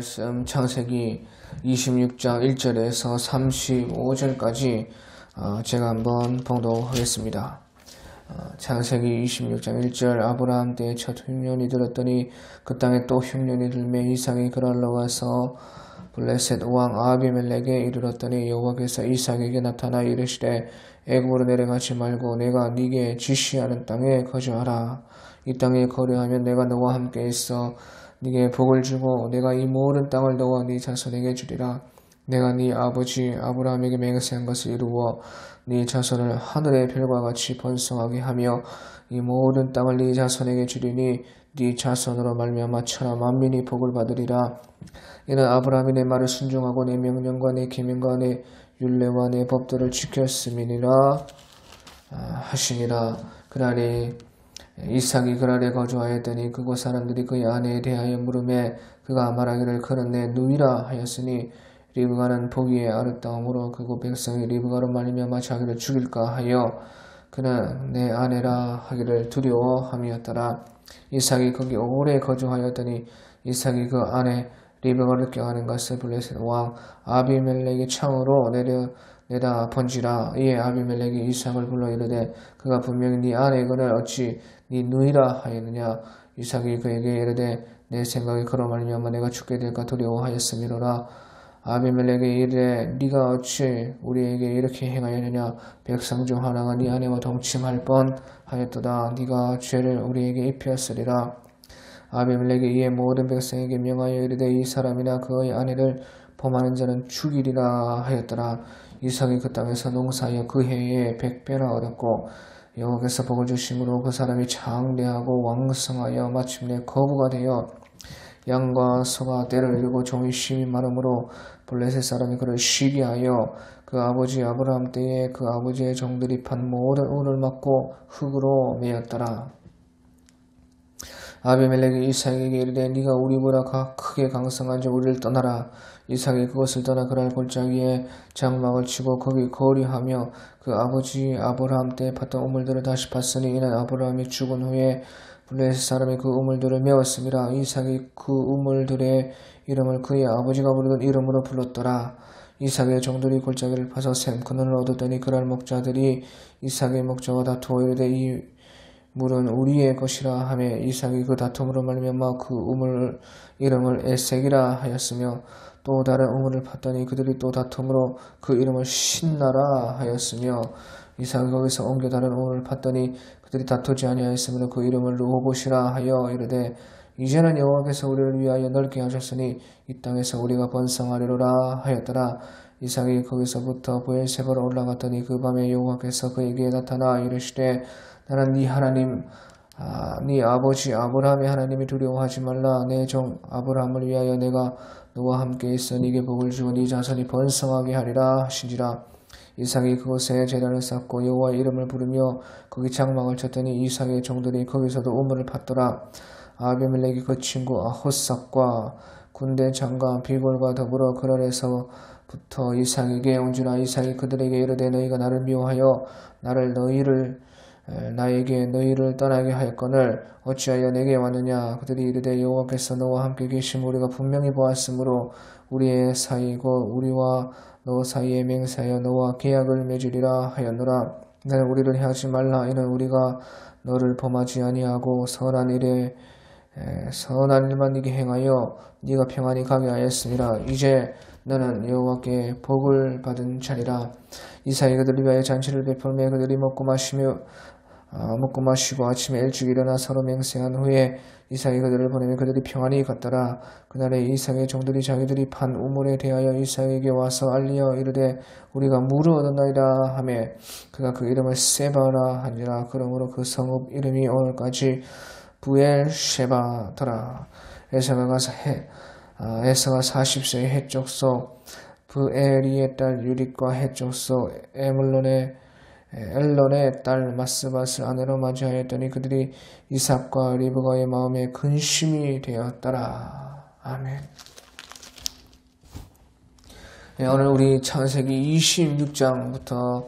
말씀 창세기 26장 1절에서 35절까지 제가 한번 봉독하겠습니다. 창세기 26장 1절 아브라함 때에 첫 흉년이 들었더니 그 땅에 또 흉년이 들매 이삭이 그랄로 가서 블레셋 왕 아비멜렉에 이르렀더니 여호와께서 이삭에게 나타나 이르시되 애굽으로 내려가지 말고 내가 네게 지시하는 땅에 거주하라. 이 땅에 거류하면 내가 너와 함께 있어 네게 복을 주고 내가 이 모든 땅을 너와 네 자손에게 주리라. 내가 네 아버지 아브라함에게 맹세한 것을 이루어 네 자손을 하늘의 별과 같이 번성하게 하며 이 모든 땅을 네 자손에게 주리니 네 자손으로 말미암아 천하 만민이 복을 받으리라. 이는 아브라함이 내 말을 순종하고 내 명령과 내 계명과 내 율례와 내 법도를 지켰음이니라 하시니라. 그날이 이삭이 그랄에 거주하였더니 그곳 사람들이 그의 아내에 대하여 물으매 그가 말하기를 그는 내 누이라 하였으니 리브가는 보기에 아름다움으로 그곳 백성이 리브가로 말미암아 자기를 죽일까 하여 그는 내 아내라 하기를 두려워함이었더라. 이삭이 거기 오래 거주하였더니 이삭이 그 아내 리브가를 껴안은 것을 블레셋 왕 아비멜렉의 창으로 내다 번지라. 이에 아비멜렉이 이삭을 불러 이르되 그가 분명히 네 아내거늘 어찌 네 누이라 하였느냐. 이삭이 그에게 이르되 내 생각이 그로 말미암아 내가 죽게 될까 두려워하였음이로라. 아비멜렉이 이르되 네가 어찌 우리에게 이렇게 행하였느냐. 백성 중 하나가 네 아내와 동침할 뻔하였도다. 네가 죄를 우리에게 입혔으리라. 아비멜렉이 이에 모든 백성에게 명하여 이르되 이 사람이나 그의 아내를 범하는 자는 죽이리라 하였더라. 이삭이 그 땅에서 농사하여 그 해에 100배나 얻었고 여호와께서 복을 주심으로 그 사람이 장대하고 왕성하여 마침내 거부가 되어 양과 소가 때를 이루고 종이 심이 많으므로 블레셋 사람이 그를 쉬게 하여 그 아버지 아브라함 때에 그 아버지의 종들이 판 모든 운을 막고 흙으로 메었더라. 아비멜렉이 이삭에게 이르되 네가 우리보다 크게 강성한 자 우리를 떠나라. 이삭이 그것을 떠나 그랄 골짜기에 장막을 치고 거기 거류하며 그 아버지 아브라함 때 팠던 우물들을 다시 팠으니 이는 아브라함이 죽은 후에 블레셋 사람이 그 우물들을 메었음이라. 이삭이 그 우물들의 이름을 그의 아버지가 부르던 이름으로 불렀더라. 이삭의 종들이 골짜기를 파서 샘 큰 눈을 얻었더니 그랄 목자들이 이삭의 목자와 다투어 이르되 이 물은 우리의 것이라 하며 이삭이 그 다툼으로 말미암아 그 우물 이름을 에색이라 하였으며 또 다른 우물을 팠더니 그들이 또 다툼으로 그 이름을 신나라 하였으며 이삭이 거기서 옮겨 다른 우물을 팠더니 그들이 다투지 아니하였으므로 그 이름을 르호봇이라 하여 이르되 이제는 여호와께서 우리를 위하여 넓게 하셨으니 이 땅에서 우리가 번성하리로라 하였더라. 이삭이 거기서부터 브엘세바로 올라갔더니 그 밤에 여호와께서 그에게 나타나 이르시되 나는 네 하나님 네 아버지 아브라함의 하나님이 두려워하지 말라. 내 종 아브라함을 위하여 내가 너와 함께 있어 네게 복을 주고 네 자손이 번성하게 하리라 하신지라. 이삭이 그곳에 제단을 쌓고 여호와의 이름을 부르며 거기 장막을 쳤더니 이삭의 종들이 거기서도 우물을 팠더라. 아비멜렉이 그 친구 아호삭과 군대 장관 비골과 더불어 그랄에서부터 이삭에게 온지라. 이삭이 그들에게 이르되 너희가 나를 미워하여 나에게 너희를 떠나게 하였거늘 어찌하여 내게 왔느냐. 그들이 이르되 여호와께서 너와 함께 계심 우리가 분명히 보았으므로 우리의 사이 곧 우리와 너 사이에 맹세하여 너와 계약을 맺으리라 하였노라. 나는 우리를 해하지 말라. 이는 우리가 너를 범하지 아니하고 선한 일만 네게 행하여 네가 평안히 가게 하였으니라. 이제 너는 여호와께 복을 받은 자리라. 이삭이 그들을 위하여 잔치를 베풀매 그들이 먹고 마시고 아침에 일찍 일어나 서로 맹세한 후에 이삭이 그들을 보내며 그들이 평안히 갔더라. 그날에 이삭의 종들이 자기들이 판 우물에 대하여 이삭에게 와서 알리어 이르되 우리가 물을 얻었나이다 하며 그가 그 이름을 세바라 하니라. 그러므로 그 성읍 이름이 오늘까지 부엘셰바더라. 에서가 40세의 해족속 브에리의 딸 유릿과 해족속 엘론의 딸 마스밧을 아내로 맞이하였더니 그들이 이삭과 리브가의 마음에 근심이 되었더라. 아멘. 오늘 우리 창세기 26장부터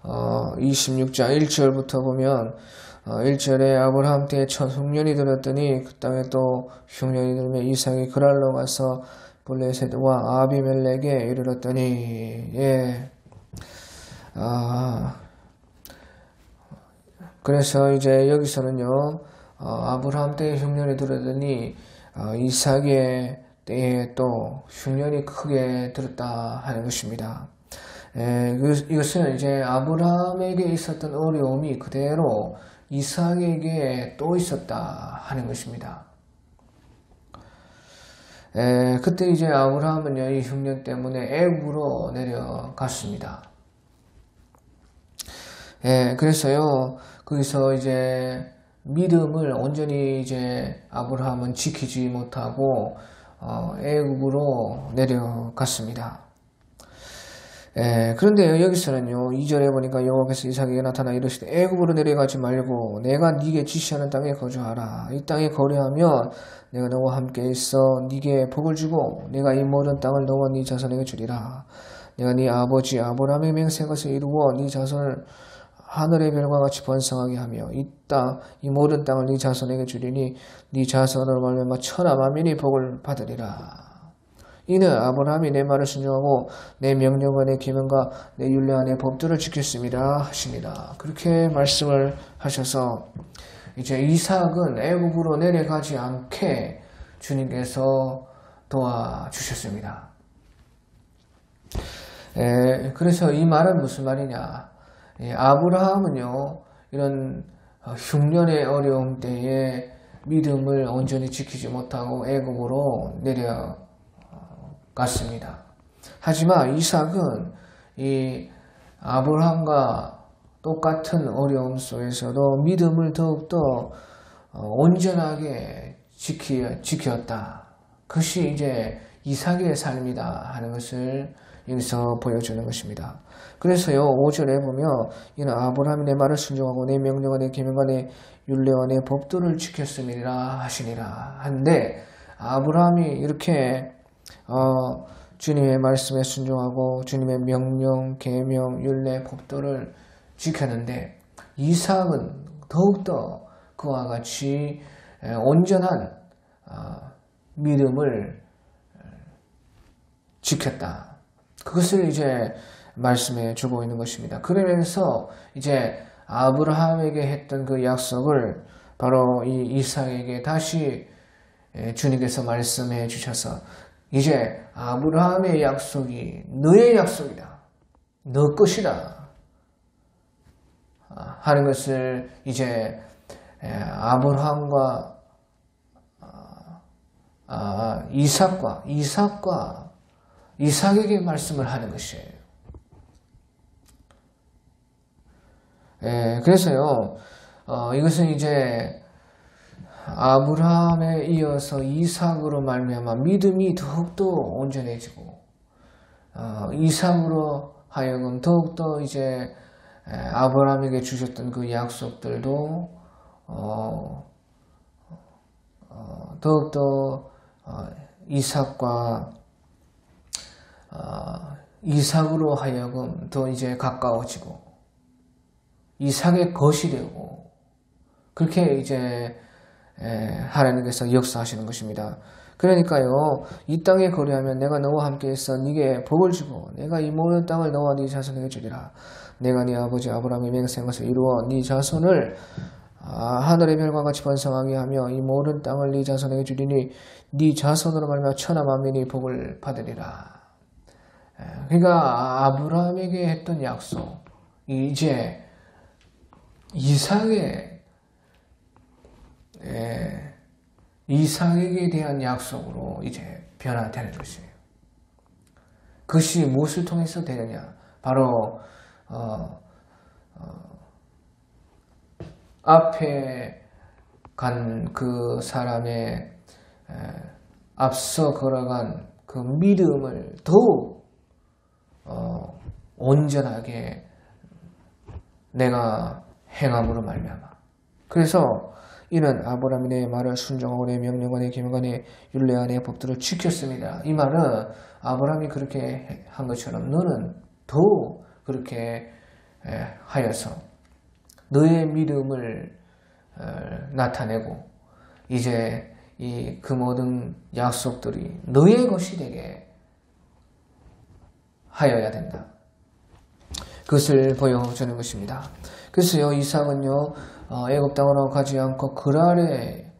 26장 1절부터 보면 1절에 아브라함 때에 첫 흉년이 들었더니 그 땅에 또 흉년이 들며 이삭이 그랄로 가서 블레셋과 아비멜렉에 이르렀더니 예. 그래서 이제 여기서는요 아브라함 때의 흉년이 들었더니 이삭의 때에 또 흉년이 크게 들었다 하는 것입니다. 이것은 이제 아브라함에게 있었던 어려움이 그대로 이삭에게 또 있었다 하는 것입니다. 그때 이제 아브라함은요 이 흉년 때문에 애굽으로 내려갔습니다. 그래서요 거기서 이제 믿음을 온전히 이제 아브라함은 지키지 못하고 애굽으로 내려갔습니다. 그런데 여기서는요 2절에 보니까 여호와께서 이삭에게 나타나 이르시되 애굽으로 내려가지 말고 내가 네게 지시하는 땅에 거주하라. 이 땅에 거류하면 내가 너와 함께 있어 네게 복을 주고 내가 이 모든 땅을 너와 네 자손에게 주리라. 내가 네 아버지 아브라함의 맹세한 것을 이루어 네 자손을 하늘의 별과 같이 번성하게 하며 이 모든 땅을 네 자손에게 주리니 네 자손으로 말미암아 천하 만민이 복을 받으리라. 이는 아브라함이 내 말을 순종하고 내 명령과 내 계명과 내 율례와 내 법도를 지켰습니다 하시니라. 그렇게 말씀을 하셔서 이제 이삭은 애굽으로 내려가지 않게 주님께서 도와주셨습니다. 그래서 이 말은 무슨 말이냐? 아브라함은요 이런 흉년의 어려움 때에 믿음을 온전히 지키지 못하고 애굽으로 내려갔습니다. 하지만 이삭은 이 아브라함과 똑같은 어려움 속에서도 믿음을 더욱더 온전하게 지켰다. 그것이 이제 이삭의 삶이다 하는 것을 여기서 보여주는 것입니다. 그래서요 5절에 보면 이는 아브라함이 내 말을 순종하고 내 명령과 내 계명과 내 율례와 내 법도를 지켰음이라 하시니라. 한데 아브라함이 이렇게 주님의 말씀에 순종하고 주님의 명령, 계명, 율례, 법도를 지켰는데 이삭은 더욱더 그와 같이 온전한 믿음을 지켰다. 그것을 이제 말씀해 주고 있는 것입니다. 그러면서 이제 아브라함에게 했던 그 약속을 바로 이 이삭에게 다시 주님께서 말씀해 주셔서 이제 아브라함의 약속이 너의 약속이다. 너 것이다. 하는 것을 이제 아브라함과 이삭에게 말씀을 하는 것이에요. 그래서요, 이것은 이제 아브라함에 이어서 이삭으로 말미암아 믿음이 더욱더 온전해지고, 이삭으로 하여금 더욱더 이제 아브라함에게 주셨던 그 약속들도 더욱더 이삭으로 하여금 더 이제 가까워지고 이삭의 것이 되고 그렇게 이제 하나님께서 역사하시는 것입니다. 그러니까요 이 땅에 거류하면 내가 너와 함께 있어 네게 복을 주고 내가 이 모든 땅을 너와 네 자손에게 주리라. 내가 네 아버지 아브라함의 맹세한 것을 이루어 네 자손을 하늘의 별과 같이 번성하게 하며 이 모든 땅을 네 자손에게 주리니 네 자손으로 말미암아 천하 만민이 복을 받으리라. 그러니까 아브라함에게 했던 약속 이제 이삭에게 대한 약속으로 이제 변화되는 것이에요. 그것이 무엇을 통해서 되느냐? 바로 앞에 간 그 사람의 앞서 걸어간 그 믿음을 더욱 온전하게 내가 행함으로 말미암아. 그래서 이는 아브라함이 내 말을 순종하고 내 명령과 내 계명과 내 율례와 내 법들을 지켰습니다. 이 말은 아브라함이 그렇게 한 것처럼 너는 더욱 그렇게 하여서 너의 믿음을 나타내고 이제 그 모든 약속들이 너의 것이 되게 하여야 된다. 그것을 보여주는 것입니다. 그래서요, 이삭은요, 애굽 땅으로 가지 않고 그랄에,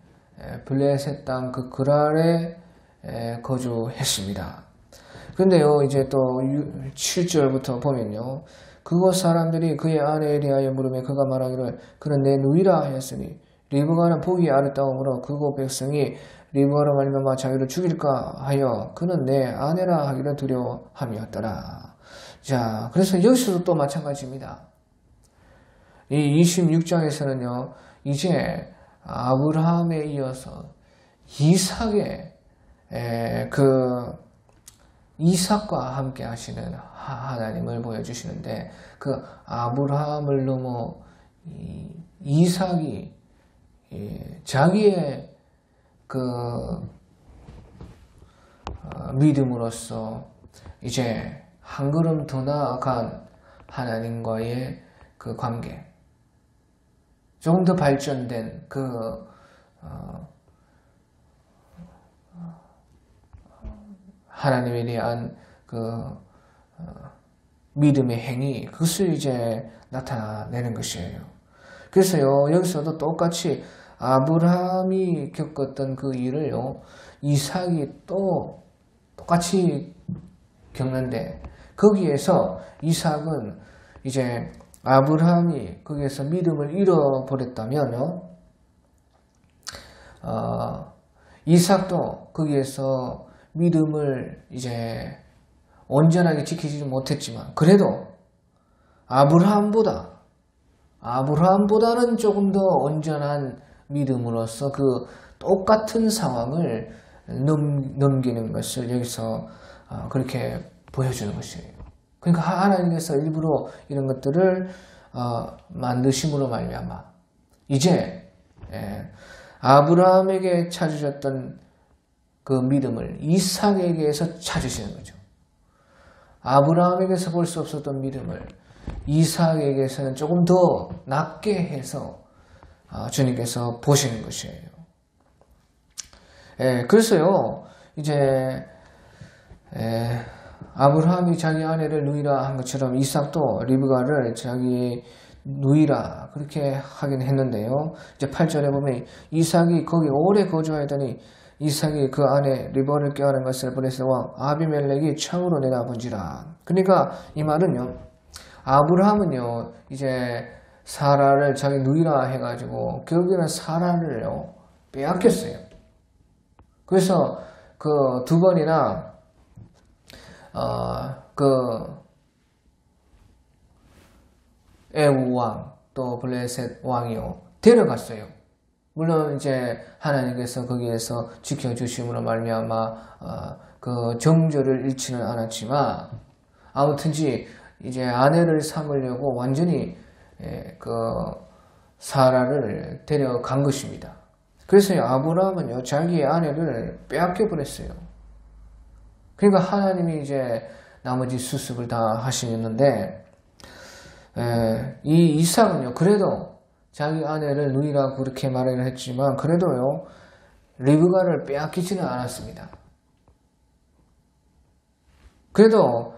블레셋 땅 그 그랄에 거주했습니다. 근데요, 이제 또 7절부터 보면요, 그곳 사람들이 그의 아내에 대하여 물으며 그가 말하기를 그는 내 누이라 하였으니 리브가는 보기 아름다움으로 그곳 백성이 리브가로 말미암아 자기를 죽일까 하여 그는 내 아내라 하기를 두려워함이었더라. 자, 그래서 여기서도 또 마찬가지입니다. 이 26장에서는요, 이제 아브라함에 이어서 이삭의 이삭과 함께 하시는 하나님을 보여주시는데, 그 아브라함을 넘어 이삭이 자기의 믿음으로써 이제 한 걸음 더 나아간 하나님과의 그 관계, 조금 더 발전된 하나님에 대한 믿음의 행위, 그것을 이제 나타내는 것이에요. 그래서요, 여기서도 똑같이 아브라함이 겪었던 그 일을요, 이삭이 또 똑같이 겪는데, 거기에서 이삭은 이제 아브라함이 거기에서 믿음을 잃어버렸다면요, 이삭도 거기에서 믿음을 이제 온전하게 지키지 못했지만, 그래도 아브라함보다는 조금 더 온전한 믿음으로써 그 똑같은 상황을 넘기는 것을 여기서 그렇게 보여주는 것이에요. 그러니까 하나님께서 일부러 이런 것들을 만드심으로 말미암아 이제 아브라함에게 찾으셨던 그 믿음을 이삭에게서 찾으시는 거죠. 아브라함에게서 볼 수 없었던 믿음을 이삭에게서는 조금 더 낮게 해서 주님께서 보시는 것이에요. 그래서요, 이제 아브라함이 자기 아내를 누이라 한 것처럼 이삭도 리브가를 자기 누이라 그렇게 하긴 했는데요. 이제 8절에 보면 이삭이 거기 오래 거주하더니 이삭이 그 아내 리브가를 꾀하는 것을 블레셋 왕 아비멜렉이 창으로 내다본지라. 그러니까 이 말은요, 아브라함은요, 이제 사라를 자기 누이라 해가지고 결국에는 사라를요 빼앗겼어요. 그래서 그 두 번이나 애굽 왕 또 블레셋 왕이요 데려갔어요. 물론 이제 하나님께서 거기에서 지켜주심으로 말미암아 그 정절을 잃지는 않았지만, 아무튼지 이제 아내를 삼으려고 완전히 그 사라를 데려간 것입니다. 그래서 아브라함은요 자기의 아내를 빼앗겨 버렸어요. 그러니까 하나님이 이제 나머지 수습을 다 하시는데, 이 이삭은요 그래도 자기 아내를 누이라고 그렇게 말을 했지만 그래도요 리브가를 빼앗기지는 않았습니다. 그래도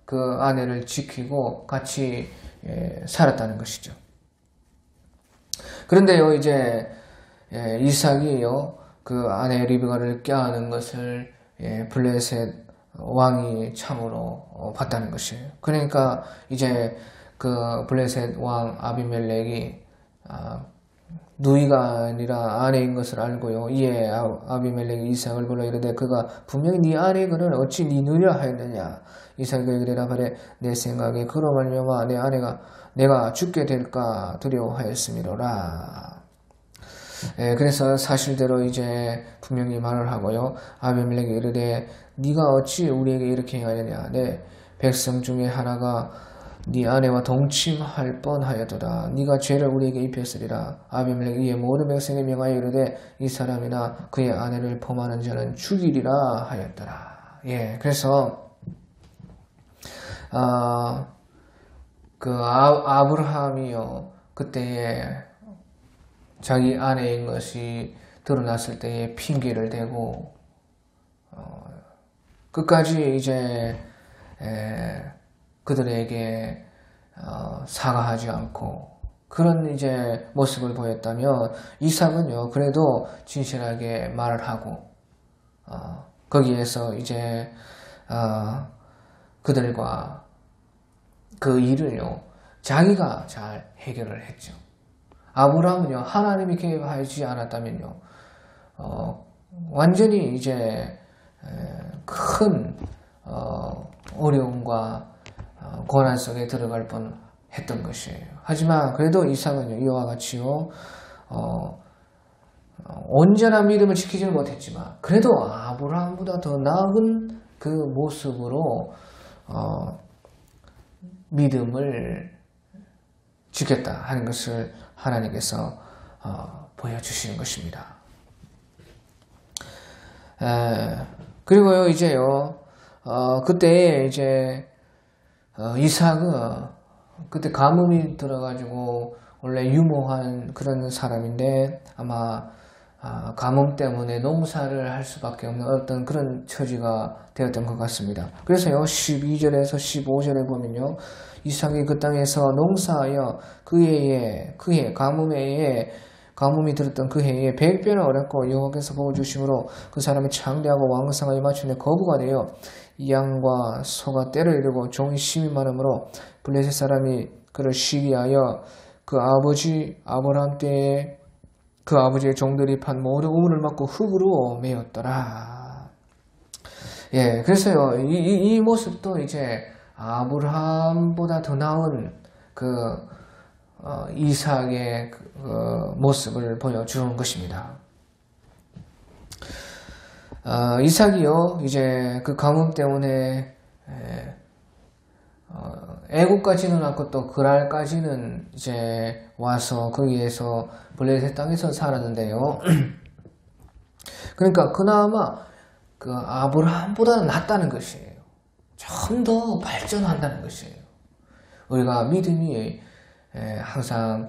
그 아내를 지키고 같이 살았다는 것이죠. 그런데요 이제 이삭이요 그 아내 리브가를 꾀하는 것을 블레셋 왕이 참으로 봤다는 것이에요. 그러니까 이제 그 블레셋 왕 아비멜렉이 누이가 아니라 아내인 것을 알고요. 이에 아비멜렉이 이삭을 불러 이르되 그가 분명히 네 아내거늘 어찌 네 누이라 하였느냐. 이삭이 그에게 대답하되 내 생각에 그로 말미암아 내 아내가 내가 죽게 될까 두려워하였음이로라. 그래서 사실대로 이제 분명히 말을 하고요. 아비멜렉이 이르되 네가 어찌 우리에게 이렇게 행하느냐. 내 백성 중에 하나가 네 아내와 동침할 뻔하였도다. 네가 죄를 우리에게 입혔으리라. 아비멜렉이 이에 모든 백성에 명하여 이르되 이 사람이나 그의 아내를 범하는 자는 죽이리라 하였더라. 그래서 그 아브라함이요 그때에 자기 아내인 것이 드러났을 때에 핑계를 대고 끝까지 이제 그들에게 사과하지 않고 그런 이제 모습을 보였다면 이삭은요 그래도 진실하게 말을 하고 거기에서 이제 그들과 그 일을요 자기가 잘 해결을 했죠. 아브라함은요 하나님이 개입하지 않았다면요 완전히 이제 큰 어려움과 고난 속에 들어갈 뻔했던 것이에요. 하지만 그래도 이삭은요 이와 같이요 온전한 믿음을 지키지는 못했지만 그래도 아브라함보다 더 나은 그 모습으로 믿음을 지켰다 하는 것을 하나님께서 보여주시는 것입니다. 그리고요 이제요 그때 이제 이삭은 그때 가뭄이 들어가지고 원래 유모한 그런 사람인데 아마 가뭄 때문에 농사를 할 수밖에 없는 어떤 그런 처지가 되었던 것 같습니다. 그래서요 12절에서 15절에 보면요 이삭이 그 땅에서 농사하여 그 해에 가뭄이 들었던 그 해에 100배나 얻었고 여호와께서 복을 주심으로 그 사람이 창대하고 왕성하여 마침내 거부가 되어 양과 소가 때를 이루고 종이 심이 많으므로 블레셋 사람이 그를 시기하여 그 아버지 아브라함 때에 그 아버지의 종들이 판 모든 우물을 막고 흙으로 메었더라. 예, 그래서요 이 모습도 이제 아브라함보다 더 나은 그 이삭의 그 모습을 보여주는 것입니다. 이삭이요 이제 그 가뭄 때문에 애국까지는 않고 또 그랄까지는 이제 와서 거기에서 블레셋 땅에서 살았는데요. 그러니까 그나마 그 아브라함보다는 낫다는 것이에요. 좀 더 발전한다는 것이에요. 우리가 믿음이 항상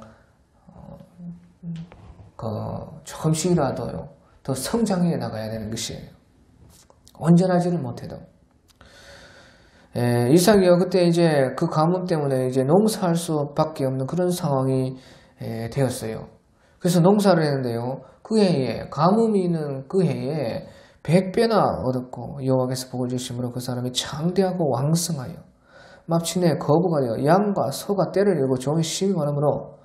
조금씩이라도요 더 성장해 나가야 되는 것이에요. 온전하지는 못해도. 이삭이요 그때 이제 그 가뭄 때문에 이제 농사할 수밖에 없는 그런 상황이 되었어요. 그래서 농사를 했는데요 그 해에 가뭄이 있는 그 해에 100배나 얻었고 여호와께서 복을 주심으로 그 사람이 창대하고 왕성하여 마침내 거부가 되어 양과 소가 때를 이루고 종이 심이 많으므로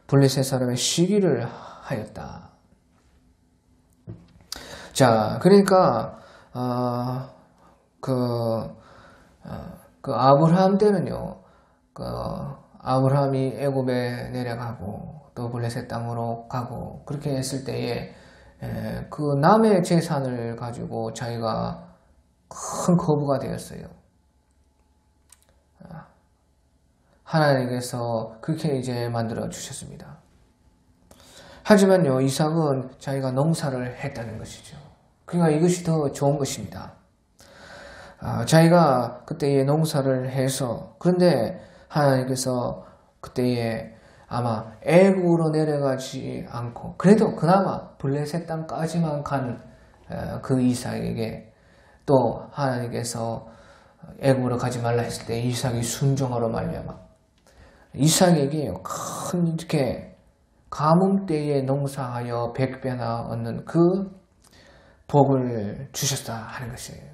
블레셋 사람의 시기를 하였다. 자, 그러니까 그 아브라함 때는요, 아브라함이 애굽에 내려가고 또 블레셋 땅으로 가고 그렇게 했을 때에 그 남의 재산을 가지고 자기가 큰 거부가 되었어요. 하나님께서 그렇게 이제 만들어 주셨습니다. 하지만요, 이삭은 자기가 농사를 했다는 것이죠. 그러니까 이것이 더 좋은 것입니다. 자기가 그때에 농사를 해서 그런데 하나님께서 그때에 아마 애국으로 내려가지 않고 그래도 그나마 블레셋 땅까지만 간 그 이삭에게 또 하나님께서 애국으로 가지 말라 했을 때 이삭이 순종하러 말미암아 이삭에게 큰 이렇게 가뭄 때에 농사하여 100배나 얻는 그 복을 주셨다 하는 것이에요.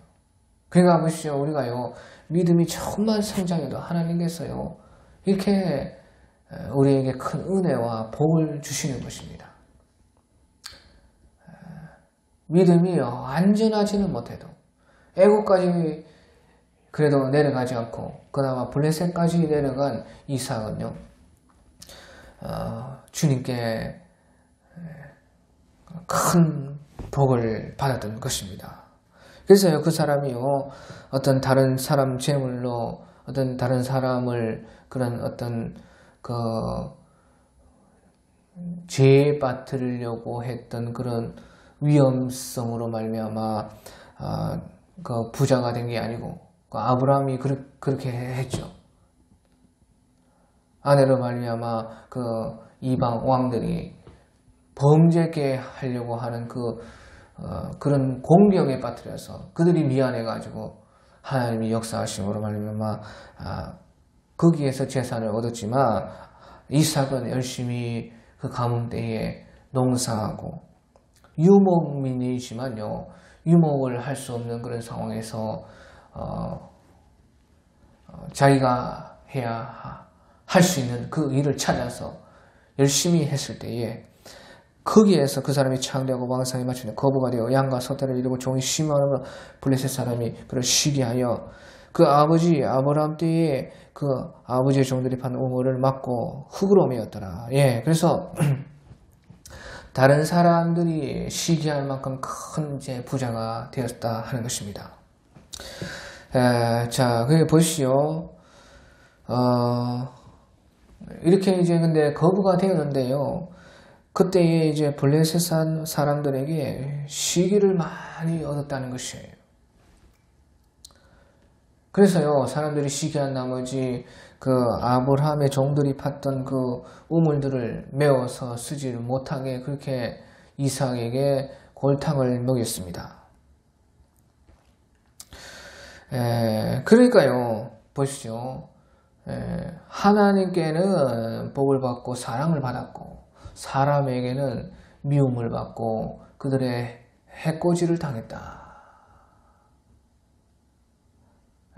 그러니까 보십시오. 우리가요 믿음이 조금만 성장해도 하나님께서요 이렇게 우리에게 큰 은혜와 복을 주시는 것입니다. 믿음이 안전하지는 못해도 애국까지 그래도 내려가지 않고 그나마 블레셋까지 내려간 이삭은요 주님께 큰 복을 받았던 것입니다. 그래서요 그 사람이요 어떤 다른 사람 재물로 어떤 다른 사람을 그런 어떤 그 죄에 빠뜨리려고 했던 그런 위험성으로 말미암아 그 부자가 된 게 아니고 그 아브라함이 그렇게 했죠. 아내로 말미암아 그 이방 왕들이 범죄게 하려고 하는 그런 공경에 빠뜨려서 그들이 미안해가지고 하나님이 역사하심으로 말미암아 거기에서 재산을 얻었지만 이삭은 열심히 그 가뭄 때에 농사하고 유목민이지만요, 유목을 할 수 없는 그런 상황에서 자기가 해야 할 수 있는 그 일을 찾아서 열심히 했을 때에 거기에서 그 사람이 창대하고 왕성히 맞추는 거부가 되어 양과 소떼를 이루고 종이 심하므로 블레셋 사람이 그를 시기하여 그 아버지 아브라함 때에 그 아버지의 종들이 판 우물을 막고 흙으로 메었더라. 예, 그래서 다른 사람들이 시기할 만큼 큰 이제 부자가 되었다 하는 것입니다. 자, 그게 보시오. 이렇게 이제 근데 거부가 되었는데요. 그때에 이제 블레셋 사람들에게 시기를 많이 얻었다는 것이에요. 그래서요, 사람들이 시기한 나머지 그 아브라함의 종들이 팠던 그 우물들을 메워서 쓰지를 못하게 그렇게 이삭에게 골탕을 먹였습니다. 그러니까요, 보십시오. 하나님께는 복을 받고 사랑을 받았고 사람에게는 미움을 받고 그들의 해코지를 당했다.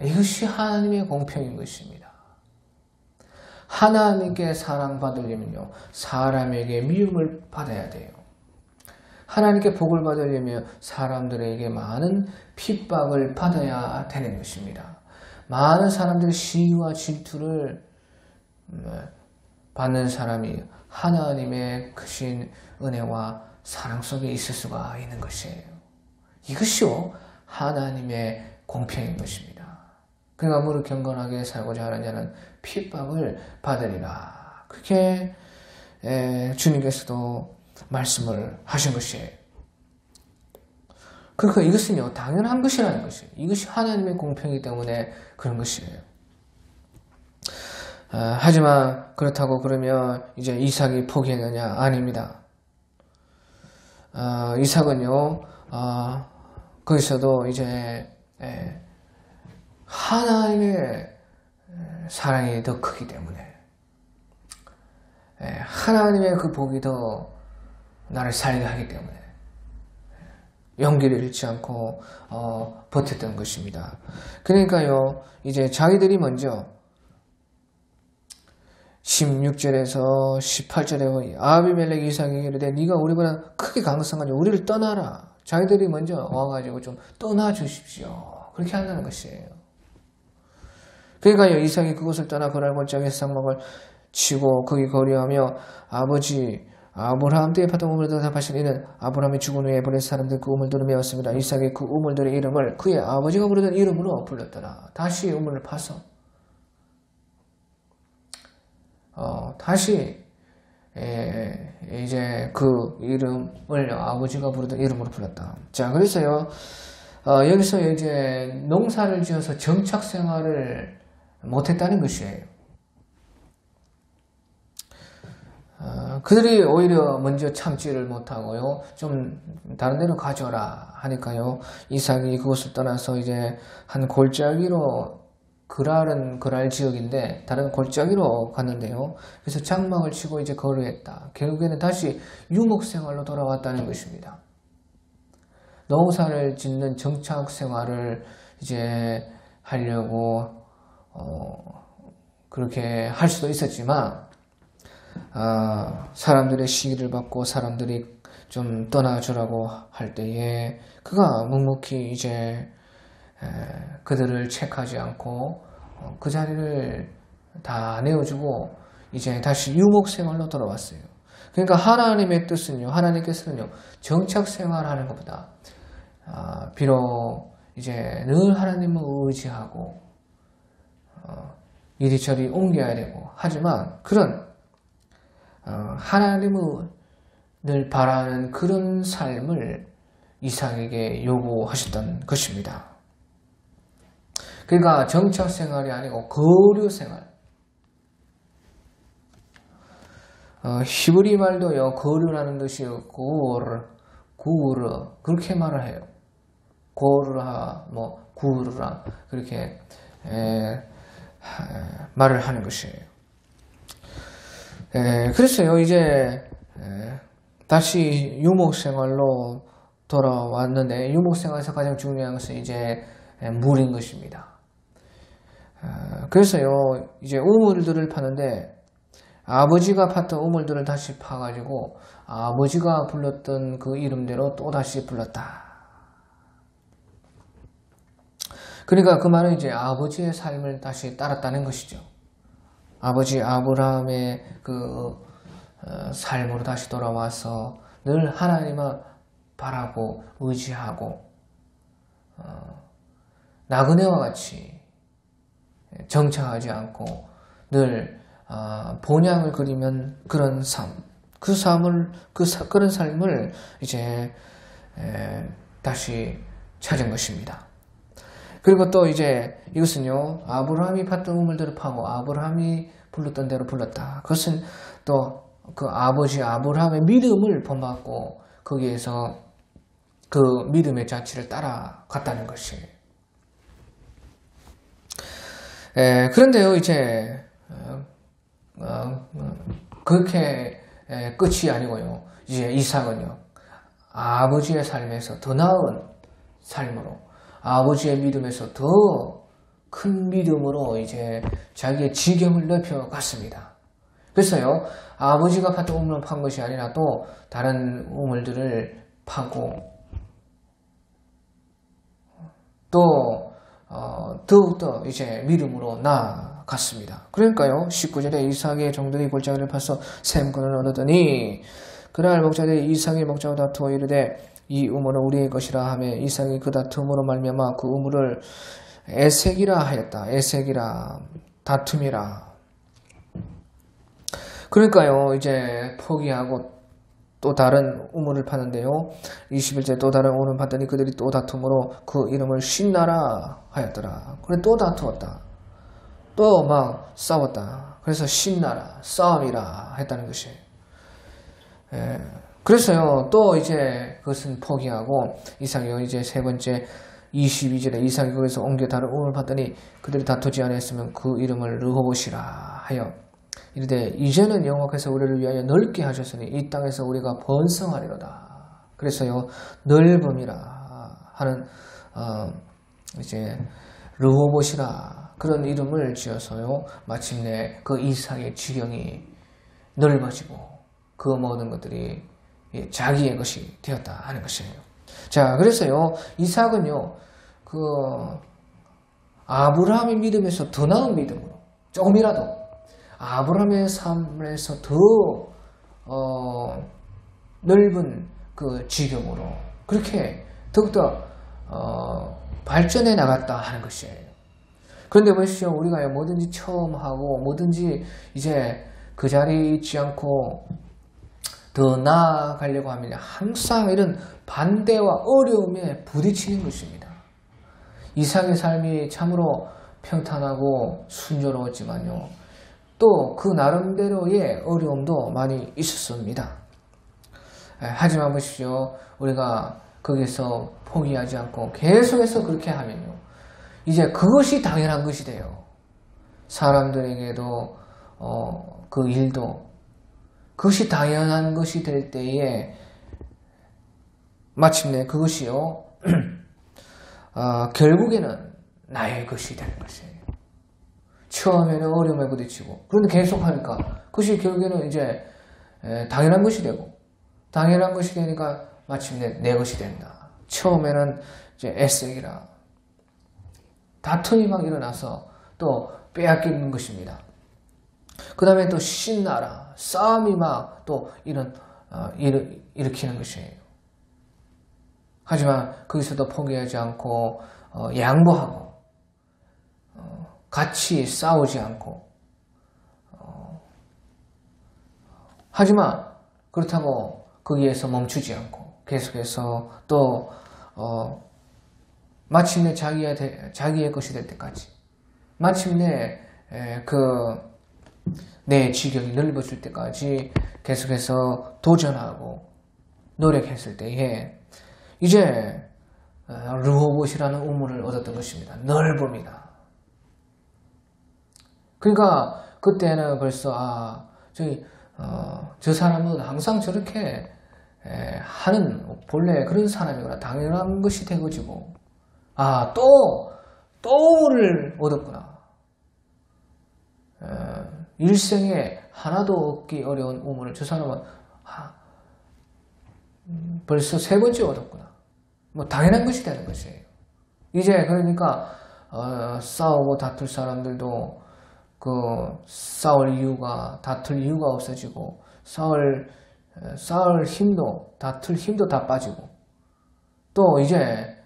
이것이 하나님의 공평인 것입니다. 하나님께 사랑받으려면요, 사람에게 미움을 받아야 돼요. 하나님께 복을 받으려면 사람들에게 많은 핍박을 받아야 되는 것입니다. 많은 사람들의 시기와 질투를 받는 사람이 하나님의 크신 은혜와 사랑 속에 있을 수가 있는 것이에요. 이것이요, 하나님의 공평인 것입니다. 그러니까 무릇 경건하게 살고자 하는 자는 핍박을 받으리라. 그렇게 주님께서도 말씀을 하신 것이에요. 그러니까 이것은요, 당연한 것이라는 것이에요. 이것이 하나님의 공평이기 때문에 그런 것이에요. 하지만 그렇다고 그러면 이제 이삭이 포기했느냐? 아닙니다. 이삭은요, 거기서도 이제 하나님의 사랑이 더 크기 때문에 하나님의 그 복이 더 나를 살게 하기 때문에 용기를 잃지 않고 버텼던 것입니다. 그러니까요, 이제 자기들이 먼저 16절에서 18절에 아비멜렉 이삭에게 이르되 네가 우리보다 크게 강성하니 우리를 떠나라. 자기들이 먼저 와가지고 좀 떠나 주십시오. 그렇게 한다는 것이에요. 그러니까요, 이삭이 그곳을 떠나 그날 골짜기에서 상막을 치고 거기 거리하며 아버지 아브라함 때에 팠던 우물들을 대답하신 이는 아브라함이 죽은 후에 블레셋 사람들 그 우물들을 메었습니다. 이삭이 그 우물들의 이름을 그의 아버지가 부르던 이름으로 불렀더라. 다시 우물을 파서 다시 이제 그 이름을 아버지가 부르던 이름으로 불렀다. 자, 그래서요, 여기서 이제 농사를 지어서 정착 생활을 못했다는 것이에요. 그들이 오히려 먼저 참지를 못하고요, 좀 다른 데로 가져라 하니까요, 이삭이 그곳을 떠나서 이제 한 골짜기로, 그랄은 그랄 지역인데 다른 골짜기로 갔는데요. 그래서 장막을 치고 이제 거류했다. 결국에는 다시 유목 생활로 돌아왔다는 것입니다. 농사를 짓는 정착 생활을 이제 하려고 그렇게 할 수도 있었지만 사람들의 시기를 받고 사람들이 좀 떠나주라고 할 때에 그가 묵묵히 이제 그들을 체크하지 않고 그 자리를 다 내어주고 이제 다시 유목생활로 돌아왔어요. 그러니까 하나님의 뜻은요, 하나님께서는요, 정착생활하는 것보다 비록 이제 늘 하나님을 의지하고 이리저리 옮겨야 되고 하지만 그런 하나님을 늘 바라는 그런 삶을 이삭에게 요구하셨던 것입니다. 그러니까 정착생활이 아니고 거류생활. 히브리 말도요, 거류라는 뜻이 고르, 그렇게 말을 해요. 고르라, 구르라, 그렇게 말을 하는 것이에요. 그래서요, 이제 다시 유목생활로 돌아왔는데, 유목생활에서 가장 중요한 것은 이제 물인 것입니다. 그래서요, 이제 우물들을 파는데, 아버지가 팠던 우물들을 다시 파가지고 아버지가 불렀던 그 이름대로 또 다시 불렀다. 그러니까 그 말은 이제 아버지의 삶을 다시 따랐다는 것이죠. 아버지 아브라함의 그 삶으로 다시 돌아와서 늘 하나님을 바라고 의지하고 나그네와 같이 정착하지 않고 늘 본향을 그리면 그런 삶, 그런 삶을 이제 다시 찾은 것입니다. 그리고 또 이제 이것은요, 아브라함이 팠던 우물들을 파고 아브라함이 불렀던 대로 불렀다. 그것은 또 그 아버지 아브라함의 믿음을 본받고 거기에서 그 믿음의 자취를 따라갔다는 것이에요. 그런데요, 이제 그렇게 끝이 아니고요. 이제 이삭은요, 아버지의 삶에서 더 나은 삶으로, 아버지의 믿음에서 더 큰 믿음으로 이제 자기의 지경을 넓혀갔습니다. 그래서요, 아버지가 팠던 우물을 판 것이 아니라 또 다른 우물들을 파고 또 더욱더 이제 믿음으로 나아갔습니다. 그러니까요, 19절에 이삭의 종들이 골짜기를 파서 샘꾼을 얻었더니 그날 목자들이 이삭의 목자와 다투어 이르되 이 우물은 우리의 것이라 하며 이삭이 그 다툼으로 말미암아 그 우물을 에색이라 하였다. 에색이라, 다툼이라. 그러니까요, 이제 포기하고 또 다른 우물을 파는데요, 21절 또 다른 우물을 파더니 그들이 또 다툼으로 그 이름을 신나라 하였더라. 그래 또 다투었다. 또 막 싸웠다. 그래서 신나라, 싸움이라 했다는 것이에요. 그래서요, 또 이제 그것은 포기하고 이삭이 이제 세 번째 22절에 이삭이 거기서 옮겨 다른 우물을 봤더니 그들이 다투지 않았으면 그 이름을 르호봇이라 하여 이르되 이제는 여호와께서 우리를 위하여 넓게 하셨으니 이 땅에서 우리가 번성하리로다. 그래서요, 넓음이라 하는 이제 르호봇이라 그런 이름을 지어서요, 마침내 그 이삭의 지경이 넓어지고 그 모든 것들이 자기의 것이 되었다 하는 것이에요. 자, 그래서요, 이삭은요, 그 아브라함의 믿음에서 더 나은 믿음으로 조금이라도 아브라함의 삶에서 더 넓은 그 지경으로 그렇게 더욱더 발전해 나갔다 하는 것이에요. 그런데 보십시오, 우리가 뭐든지 처음 하고 뭐든지 이제 그 자리에 있지 않고 더 나아가려고 하면 항상 이런 반대와 어려움에 부딪히는 것입니다. 이삭의 삶이 참으로 평탄하고 순조로웠지만요, 또 그 나름대로의 어려움도 많이 있었습니다. 하지만 보십시오, 우리가 거기서 포기하지 않고 계속해서 그렇게 하면요, 이제 그것이 당연한 것이 돼요. 사람들에게도 그 일도 그것이 당연한 것이 될 때에 마침내 그것이요, 결국에는 나의 것이 되는 것이에요. 처음에는 어려움에 부딪히고, 그런데 계속 하니까 그것이 결국에는 이제 당연한 것이 되고, 당연한 것이 되니까 마침내 내 것이 된다. 처음에는 이제 에색이라, 다툼이 막 일어나서 또 빼앗기는 것입니다. 그 다음에 또 신나라, 싸움이 막 또 일으키는 것이에요. 하지만 거기서도 포기하지 않고 양보하고 같이 싸우지 않고 하지만 그렇다고 거기에서 멈추지 않고 계속해서 또 마침내 자기의 것이 될 때까지 마침내 그 내 지경이 넓어질 때까지 계속해서 도전하고 노력했을 때에 이제 르호봇이라는 우물을 얻었던 것입니다. 넓음이다. 그러니까 그때는 벌써 저 사람은 항상 저렇게 하는 본래 그런 사람이구나 당연한 것이 되어지고 또 우물을 얻었구나. 일생에 하나도 얻기 어려운 우물을 저 사람은 벌써 3번째 얻었구나. 뭐 당연한 것이 되는 것이에요. 이제 그러니까 싸우고 다툴 사람들도 다툴 이유가 없어지고 싸울 힘도 다툴 힘도 다 빠지고 또 이제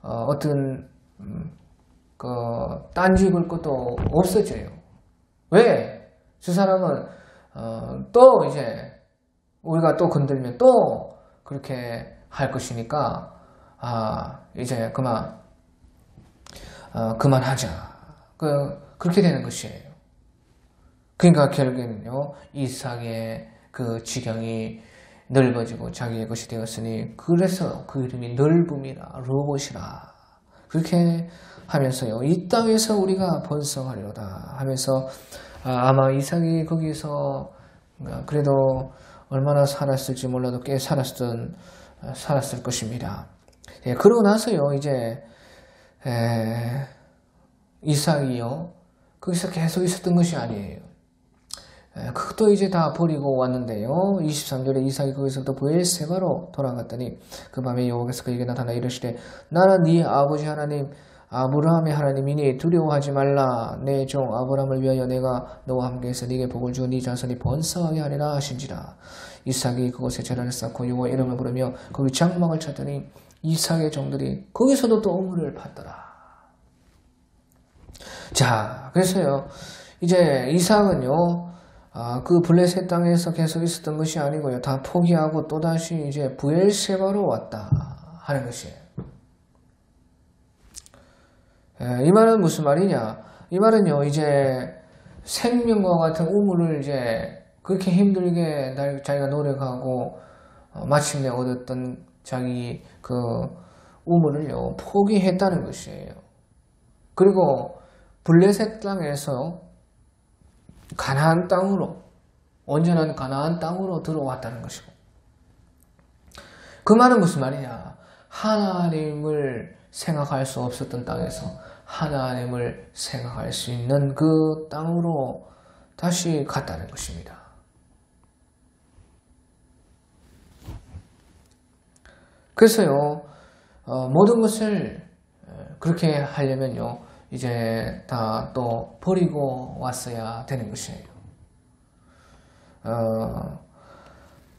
어떤 딴지 걸 것도 없어져요. 왜? 저 사람은 또 이제 우리가 또 건들면 또 그렇게 할 것이니까 이제 그만하자. 그렇게 되는 것이에요. 그러니까 결국에는요, 이삭의 그 지경이 넓어지고 자기의 것이 되었으니 그래서 그 이름이 넓음이라 르호봇이라 그렇게 하면서요, 이 땅에서 우리가 번성하리로다 하면서 아마 이삭이 거기서 그래도 얼마나 살았을지 몰라도 꽤 살았을 것입니다. 예, 그러고 나서요, 이제 이삭이요 거기서 계속 있었던 것이 아니에요. 그것도 이제 다 버리고 왔는데요. 23절에 이삭이 거기서부터 브엘세바로 돌아갔더니 그 밤에 여호와께서 그에게 나타나 이르시되 나는 네 아버지 하나님 아브라함의 하나님이니 두려워하지 말라. 내 종 아브라함을 위하여 내가 너와 함께해서 네게 복을 주어 네 자손이 번성하게 하리라 하신지라. 이삭이 그곳에 제단을 쌓고 여호와 이름을 부르며 거기 장막을 쳤더니 이삭의 종들이 거기서도 또 우물을 팠더라. 자, 그래서요 이제 이삭은요 그 블레셋 땅에서 계속 있었던 것이 아니고요, 다 포기하고 또다시 이제 브엘세바로 왔다 하는 것이에요. 이 말은 무슨 말이냐? 이 말은요, 이제 생명과 같은 우물을 이제 그렇게 힘들게 자기가 노력하고 마침내 얻었던 자기 그 우물을요 포기했다는 것이에요. 그리고 블레셋 땅에서 가나안 땅으로, 온전한 가나안 땅으로 들어왔다는 것이고, 그 말은 무슨 말이냐? 하나님을 생각할 수 없었던 땅에서 하나님을 생각할 수 있는 그 땅으로 다시 갔다는 것입니다. 그래서요, 모든 것을 그렇게 하려면요, 이제 다 또 버리고 왔어야 되는 것이에요.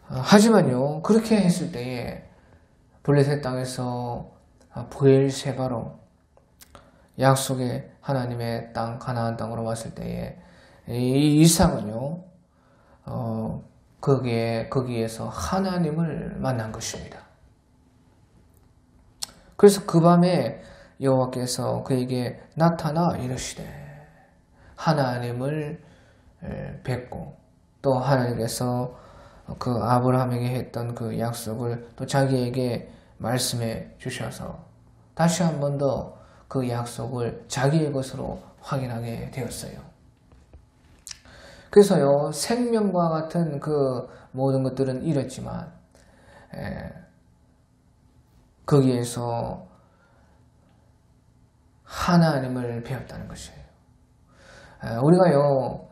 하지만요, 그렇게 했을 때에 블레셋 땅에서 브엘세바로 약속의 하나님의 땅 가나안 땅으로 왔을 때에 이 이삭은요 거기에서 하나님을 만난 것입니다. 그래서 그 밤에 여호와께서 그에게 나타나 이르시되 하나님을 뵙고 또 하나님께서 그 아브라함에게 했던 그 약속을 또 자기에게 말씀해 주셔서 다시 한 번 더 그 약속을 자기의 것으로 확인하게 되었어요. 그래서요, 생명과 같은 그 모든 것들은 잃었지만 거기에서 하나님을 배웠다는 것이에요. 우리가요,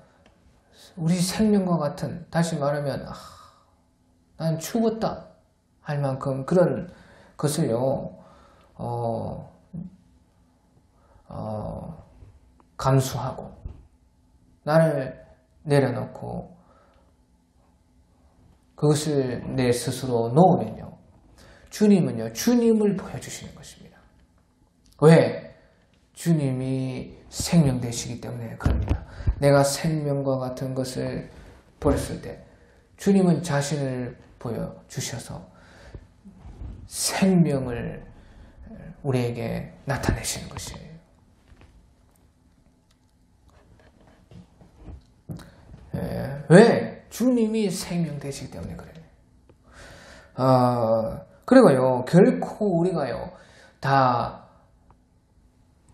우리 생명과 같은, 다시 말하면 난 죽었다 할 만큼 그런 것을요 감수하고 나를 내려놓고 그것을 내 스스로 놓으면요, 주님은요 주님을 보여주시는 것입니다. 왜? 주님이 생명 되시기 때문에 그럽니다. 내가 생명과 같은 것을 버렸을 때 주님은 자신을 보여주셔서 생명을 우리에게 나타내시는 것이에요. 왜? 주님이 생명 되시기 때문에 그래요. 그리고요, 결코 우리가요, 다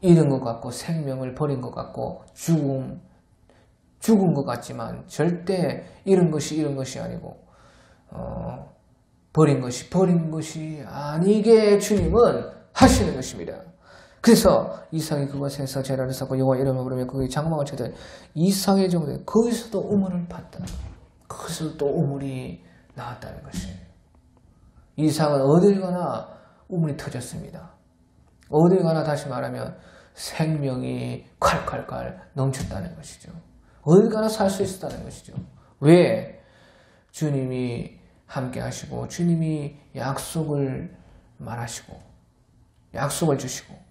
잃은 것 같고, 생명을 버린 것 같고, 죽은 것 같지만, 절대 잃은 것이 아니고, 버린 것이 아니게 주님은 하시는 것입니다. 그래서 이삭이 그곳에서 제단을 쌓고 여호와 이름을 부르며 거기 장막을 쳐들 이삭의 종들 거기서도 우물을 봤다. 거기서 또 우물이 나왔다는 것이에요. 이삭은 어딜 가나 우물이 터졌습니다. 어딜 가나 다시 말하면 생명이 콸콸콸 넘쳤다는 것이죠. 어딜 가나 살 수 있었다는 것이죠. 왜? 주님이 함께 하시고 주님이 약속을 말하시고 약속을 주시고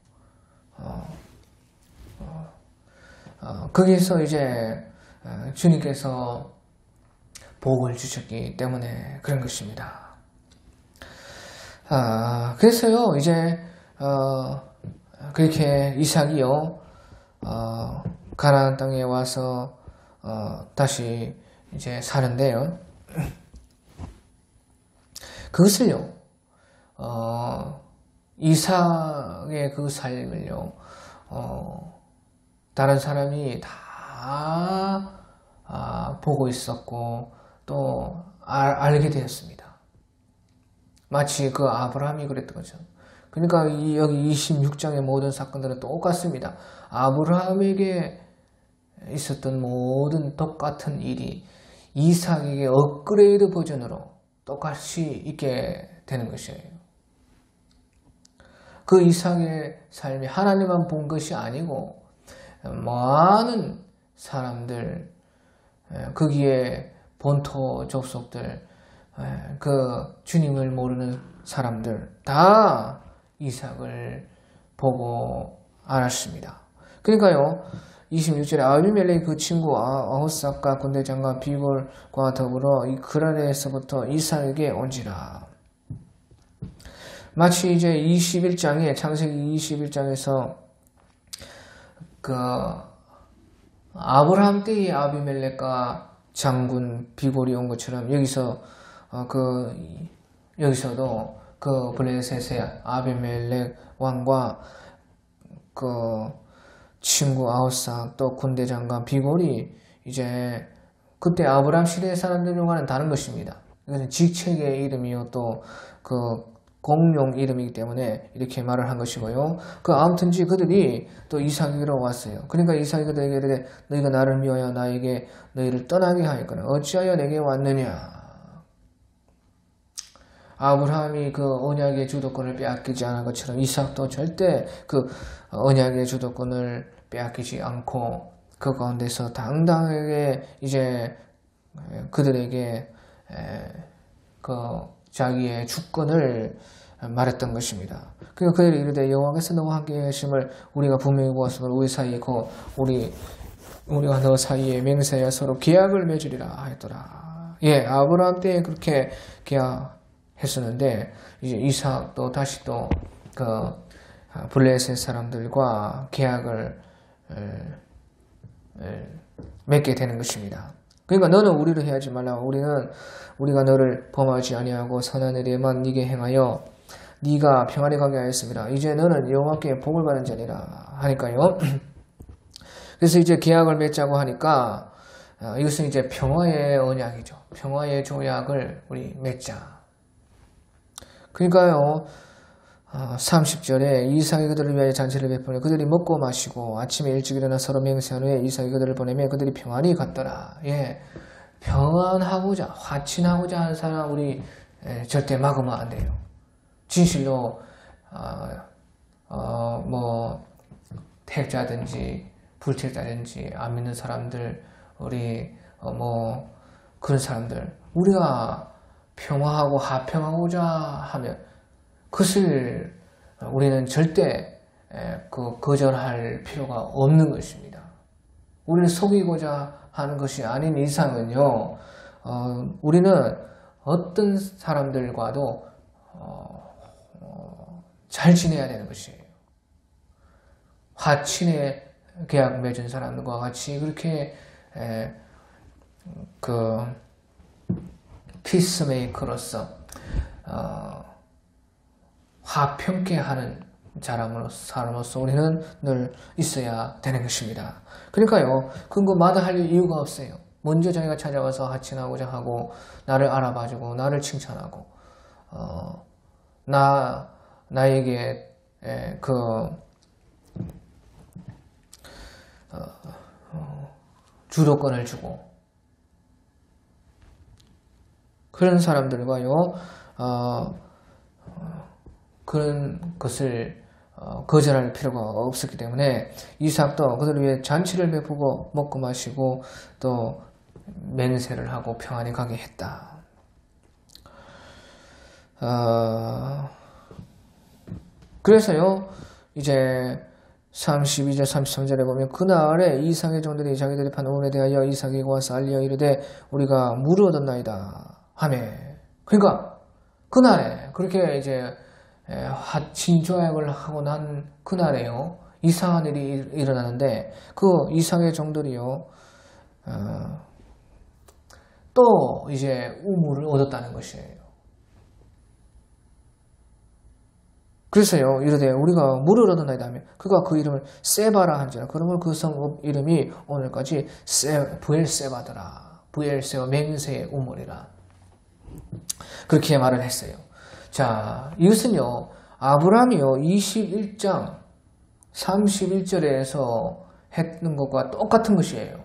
거기서 이제 주님께서 복을 주셨기 때문에 그런 것입니다. 그래서요 이제 그렇게 이삭이요 가나안 땅에 와서 다시 이제 사는데요. 그것을요 이삭의 그 삶을요 다른 사람이 다 보고 있었고 또 알게 되었습니다. 마치 그 아브라함이 그랬던 거죠. 그러니까 여기 26장의 모든 사건들은 똑같습니다. 아브라함에게 있었던 모든 똑같은 일이 이삭에게 업그레이드 버전으로 똑같이 있게 되는 것이에요. 그 이삭의 삶이 하나님만 본 것이 아니고 많은 사람들, 거기에 본토 족속들, 그 주님을 모르는 사람들 다 이삭을 보고 알았습니다. 그러니까요 26절에 아비멜렉 그 친구 아호삭과 군대장관 비골과 더불어 이 그랄에서부터 이삭에게 온지라. 마치 이제 21장에 창세기 21장에서 그 아브라함 때의 아비멜렉과 장군 비골이 온 것처럼 여기서도 그 블레셋의 아비멜렉 왕과 그 친구 아호삭 또 군대장관 비골이 이제 그때 아브라함 시대의 사람들과는 다른 것입니다. 이것은 직책의 이름이요 또 그 공용 이름이기 때문에 이렇게 말을 한 것이고요. 아무튼지 그들이 또 이삭에게로 왔어요. 그러니까 이삭이 그들에게 이르되 너희가 나를 미워하여 나에게 너희를 떠나게 하였거늘 어찌하여 내게 왔느냐. 아브라함이 그 언약의 주도권을 빼앗기지 않은 것처럼 이삭도 절대 그 언약의 주도권을 빼앗기지 않고 그 가운데서 당당하게 이제 그들에게 그 자기의 주권을 말했던 것입니다. 그리고 그들이 이르되 여호와께서 너와 함께 하심을 우리가 분명히 보았으므로 우리 사이에 우리와 너 사이에 맹세하여 서로 계약을 맺으리라 하였더라. 예, 아브라함 때에 그렇게 계약했었는데 이제 이삭도 다시 또 그 블레셋 사람들과 계약을 맺게 되는 것입니다. 그러니까 너는 우리를 해하지 말라. 우리가 너를 범하지 아니하고 선한 일에만 네게 행하여 네가 평안히 가게 하였습니다. 이제 너는 여호와께 복을 받은 자니라 하니까요. 그래서 이제 계약을 맺자고 하니까 이것은 이제 평화의 언약이죠. 평화의 조약을 우리 맺자. 그러니까요. 30절에 이삭이 그들을 위하여 잔치를 베푸니 그들이 먹고 마시고 아침에 일찍 일어나 서로 맹세한 후에 이삭이 그들을 보내며 그들이 평안히 갔더라. 예, 평안하고자 화친하고자 하는 사람 우리 절대 막으면 안 돼요. 진실로 뭐 택자든지 불택자든지 안 믿는 사람들 우리 뭐 그런 사람들 우리가 평화하고 화평하고자 하면 그것을 우리는 절대 거절할 필요가 없는 것입니다. 우리를 속이고자 하는 것이 아닌 이상은요, 우리는 어떤 사람들과도 잘 지내야 되는 것이에요. 화친의 계약 맺은 사람들과 같이 그렇게 그 피스메이커로서 화평케 하는 사람으로서 우리는 늘 있어야 되는 것입니다. 그러니까요, 근거마다 할 이유가 없어요. 먼저 자기가 찾아와서 하친하고자 하고 나를 알아봐주고 나를 칭찬하고 나에게 주도권을 주고 그런 사람들과요 그런 것을 거절할 필요가 없었기 때문에 이삭도 그들을 위해 잔치를 베푸고 먹고 마시고 또 맹세를 하고 평안히 가게 했다. 그래서요 이제 32절 33절에 보면 그날에 이삭의 종들이 자기들이 판 우물에 대하여 이삭에게 와서 알리어 이르되 우리가 물을 얻었나이다 하매. 그러니까 그날에 그렇게 이제 진조약을 하고 난 그날에요 이상한 일이 일어나는데 그 이삭의 종들이요 또 이제 우물을 얻었다는 것이에요. 그래서요 이르되 우리가 물을 얻었나이다 하면 그가 그 이름을 세바라 한지라. 그러므로 그 성 이름이 오늘까지 부엘세바더라. 부엘세바 맹세의 우물이라 그렇게 말을 했어요. 자, 이것은요 아브라함이요 21장 31절에서 했는 것과 똑같은 것이에요.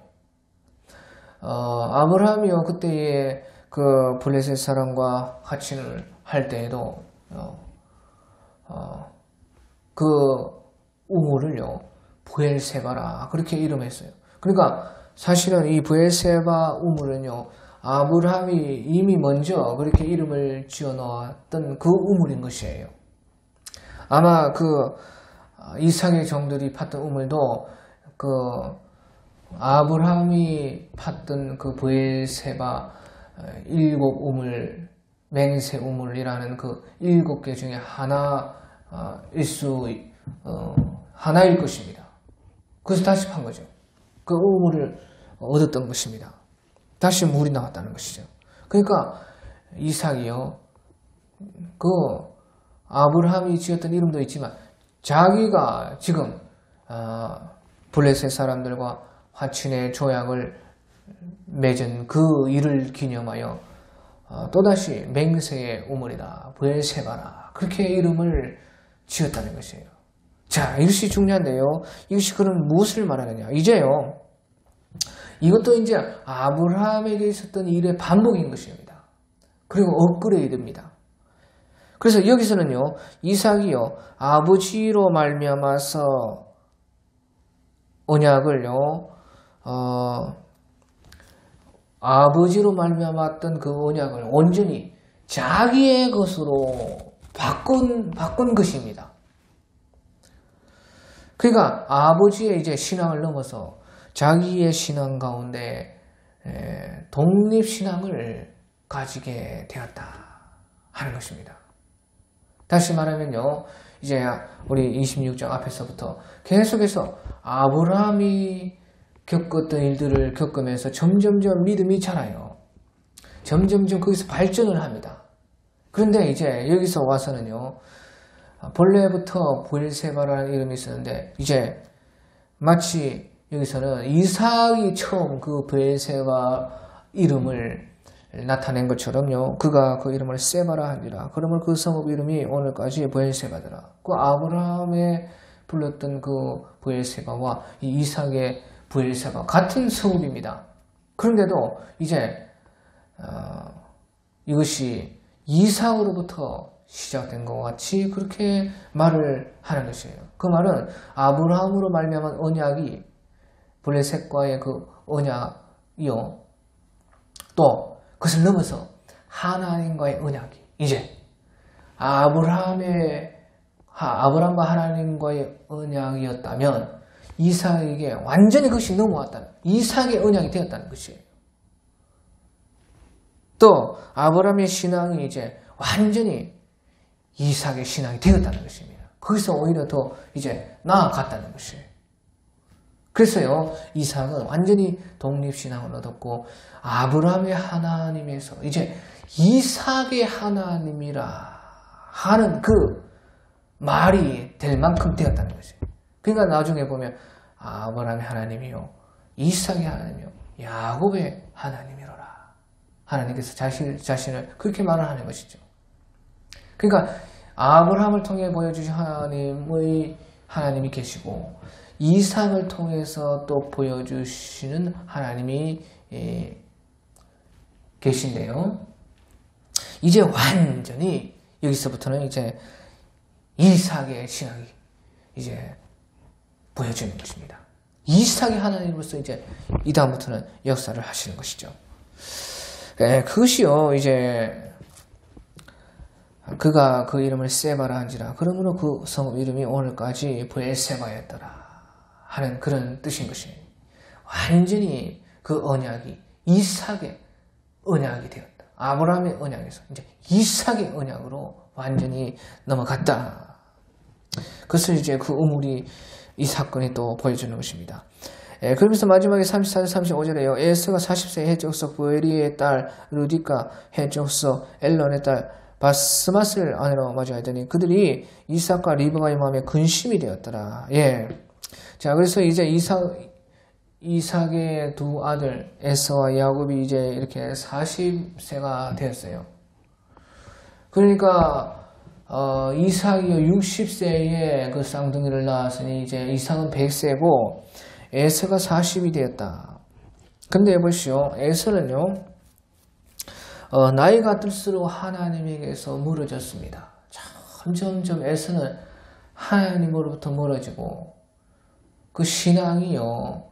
아브라함이요 그때의 그 블레셋 사람과 하친을 할 때에도 그 우물을요 부엘세바라 그렇게 이름했어요. 그러니까 사실은 이 부엘세바 우물은요 아브라함이 이미 먼저 그렇게 이름을 지어 놓았던 그 우물인 것이에요. 아마 그 이삭의 종들이 팠던 우물도 그 아브라함이 팠던 그 부엘세바 7 우물 맹세 우물이라는 그 7개 중에 하나일 것입니다. 그래서 다시 판 거죠. 그 우물을 얻었던 것입니다. 다시 물이 나왔다는 것이죠. 그러니까 이삭이요 그 아브라함이 지었던 이름도 있지만 자기가 지금 블레셋 사람들과 화친의 조약을 맺은 그 일을 기념하여 또다시 맹세의 우물이다 부엘세바라 그렇게 이름을 지었다는 것이에요. 자, 이것이 중요한데요 이것이 그럼 무엇을 말하느냐. 이제요 이것도 이제 아브라함에게 있었던 일의 반복인 것입니다. 그리고 업그레이드입니다. 그래서 여기서는요 이삭이요 아버지로 말미암아서 언약을요 아버지로 말미암았던 그 언약을 온전히 자기의 것으로 바꾼 것입니다. 그러니까 아버지의 이제 신앙을 넘어서 자기의 신앙 가운데 독립신앙을 가지게 되었다 하는 것입니다. 다시 말하면요 이제 우리 26장 앞에서부터 계속해서 아브라함이 겪었던 일들을 겪으면서 점점점 믿음이 자라요. 점점점 거기서 발전을 합니다. 그런데 이제 여기서 와서는요 본래부터 부엘세바라는 이름이 있었는데 이제 마치 여기서는 이삭이 처음 그 부엘세바 이름을 나타낸 것처럼요 그가 그 이름을 세바라 한지라. 그러면 그 성읍 이름이 오늘까지 부엘세바더라. 그 아브라함의 불렀던 그 부엘세바와 이 이삭의 부엘세바 같은 성읍입니다. 그런데도 이제 이것이 이삭으로부터 시작된 것 같이 그렇게 말을 하는 것이에요. 그 말은 아브라함으로 말미암은 언약이 블레셋과의 그 언약이요 또 그것을 넘어서 하나님과의 언약이 이제 아브라함과 하나님과의 언약이었다면 이삭에게 완전히 그것이 넘어왔다는 이삭의 언약이 되었다는 것이에요. 또 아브라함의 신앙이 이제 완전히 이삭의 신앙이 되었다는 것입니다. 거기서 오히려 더 이제 나아갔다는 것이에요. 그래서요, 이삭은 완전히 독립신앙을 얻었고, 아브라함의 하나님에서 이제 이삭의 하나님이라 하는 그 말이 될 만큼 되었다는 거죠. 그러니까 나중에 보면 아브라함의 하나님이요, 이삭의 하나님이요, 야곱의 하나님이로라. 하나님께서 자신을 그렇게 말을 하는 것이죠. 그러니까 아브라함을 통해 보여주신 하나님이 계시고, 이삭을 통해서 또 보여주시는 하나님이 계신데요. 이제 완전히 여기서부터는 이제 이삭의 신앙이 이제 보여지는 것입니다. 이삭의 하나님으로서 이제 이 다음부터는 역사를 하시는 것이죠. 그것이요, 이제 그가 그 이름을 세바라 한지라. 그러므로 그 성읍 이름이 오늘까지 브엘세바였더라 하는 그런 뜻인 것이에요. 완전히 그 언약이 이삭의 언약이 되었다. 아브라함의 언약에서 이제 이삭의 언약으로 완전히 넘어갔다. 그것을 이제 그 우물이 이 사건이 또 보여주는 것입니다. 그러면서 마지막에 34절 35절에요. 에스가 40세 해족서 부에리의 딸 루디카 해족서 엘론의 딸 바스맛을 아내로 맞이하더니 그들이 이삭과 리브가의 마음에 근심이 되었더라. 예. 자, 그래서 이제 이삭의 두 아들 에서와 야곱이 이제 이렇게 40세가 되었어요. 그러니까 이삭이 60세에 그 쌍둥이를 낳았으니 이제 이삭은 100세고 에서가 40이 되었다. 근데 보시오, 에서는요, 나이가 들수록 하나님에게서 멀어졌습니다. 점점 에서는 하나님으로부터 멀어지고, 그 신앙이요,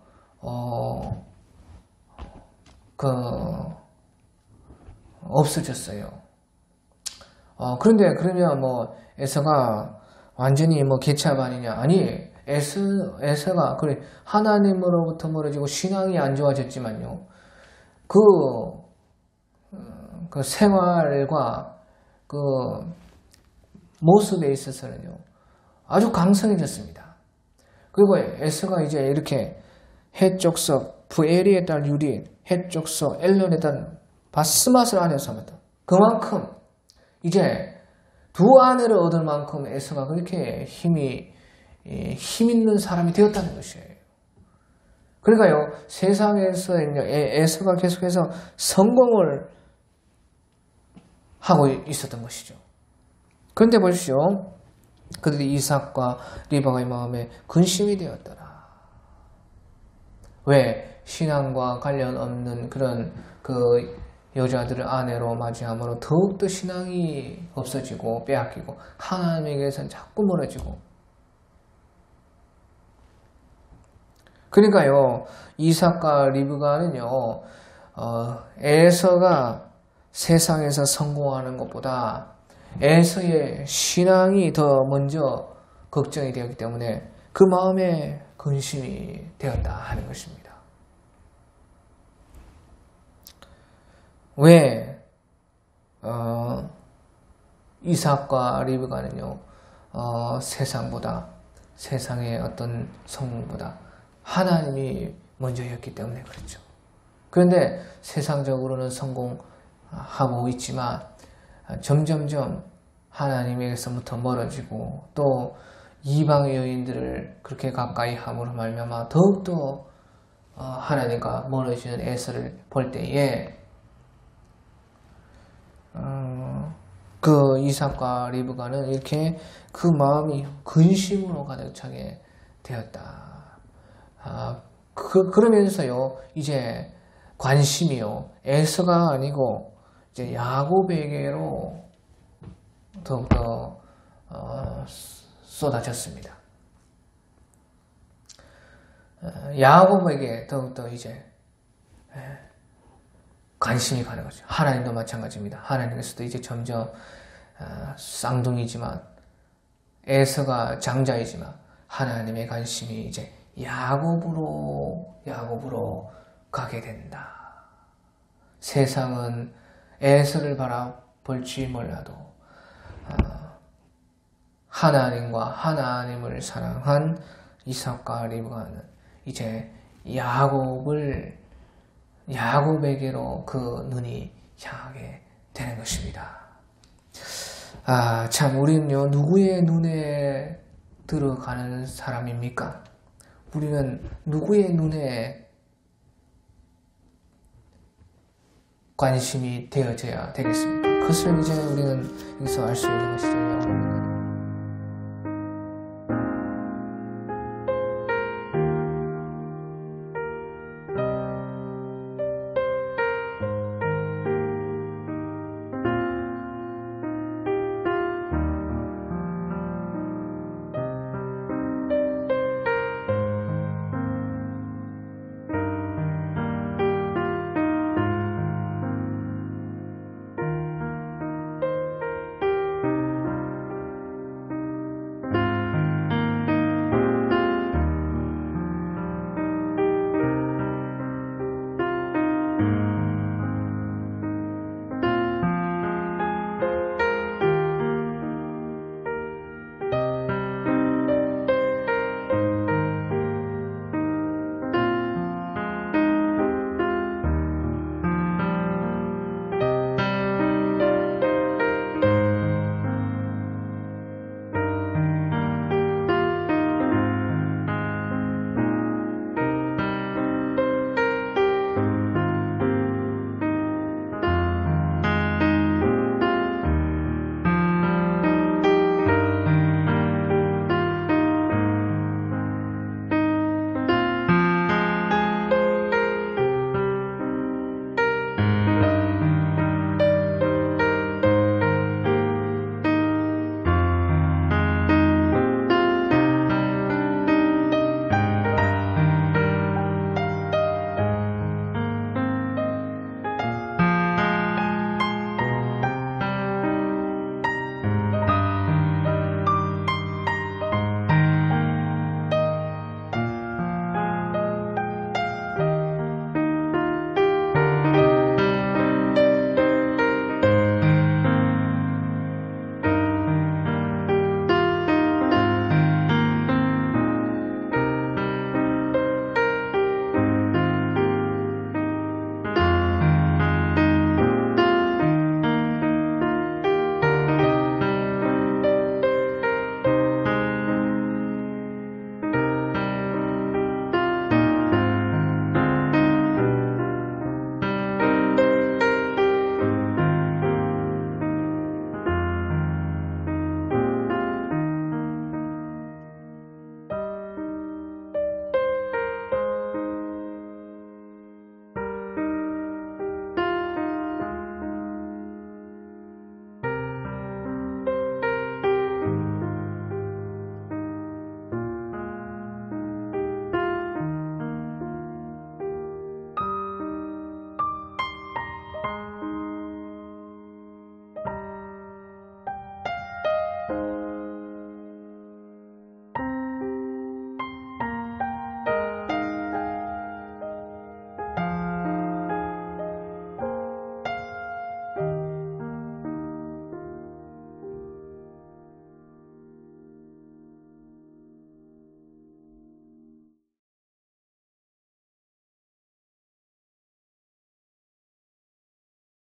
없어졌어요. 그런데 그러면 뭐 에서가 완전히 뭐 개차반이냐? 아니, 에서가 그래 하나님으로부터 멀어지고 신앙이 안 좋아졌지만요. 그 생활과 그 모습에 있어서는요 아주 강성해졌습니다. 그리고 에서가 이제 이렇게 해족석 부에리의 딸 유리, 해족석 엘론의 딸 바스맛을 아내서 합니다. 그만큼 이제 두 아내를 얻을 만큼 에서가 그렇게 힘 있는 사람이 되었다는 것이에요. 그러니까요, 세상에서 에서가 계속해서 성공을 하고 있었던 것이죠. 그런데 보십시오. 그들이 이삭과 리브가의 마음에 근심이 되었더라. 왜? 신앙과 관련 없는 그런 그 여자들을 아내로 맞이함으로 더욱더 신앙이 없어지고 빼앗기고 하나님에게서는 자꾸 멀어지고. 그러니까요, 이삭과 리브가는요, 에서가 세상에서 성공하는 것보다 에서의 신앙이 더 먼저 걱정이 되었기 때문에 그 마음에 근심이 되었다 하는 것입니다. 왜 이삭과 리브가는요, 세상보다, 세상의 어떤 성공보다 하나님이 먼저였기 때문에 그렇죠. 그런데 세상적으로는 성공하고 있지만 점점점 하나님에게서부터 멀어지고 또 이방의 여인들을 그렇게 가까이 함으로 말미암아 더욱더 하나님과 멀어지는 에서를 볼 때에 그 이삭과 리브가는 이렇게 그 마음이 근심으로 가득 차게 되었다. 그러면서요, 이제 관심이요, 에서가 아니고 이제 야곱에게로 더욱더 쏟아졌습니다. 야곱에게 더욱더 이제 관심이 가는 거죠. 하나님도 마찬가지입니다. 하나님께서도 이제 점점 쌍둥이지만 에서가 장자이지만 하나님의 관심이 이제 야곱으로 가게 된다. 세상은 에서를 바라볼지 몰라도 하나님과 하나님을 사랑한 이삭과 리브가는 이제 야곱에게로 그 눈이 향하게 되는 것입니다. 참 우리는요, 누구의 눈에 들어가는 사람입니까? 우리는 누구의 눈에 관심이 되어져야 되겠습니까? 그것을 이제 우리는 여기서 알 수 있는 것이죠.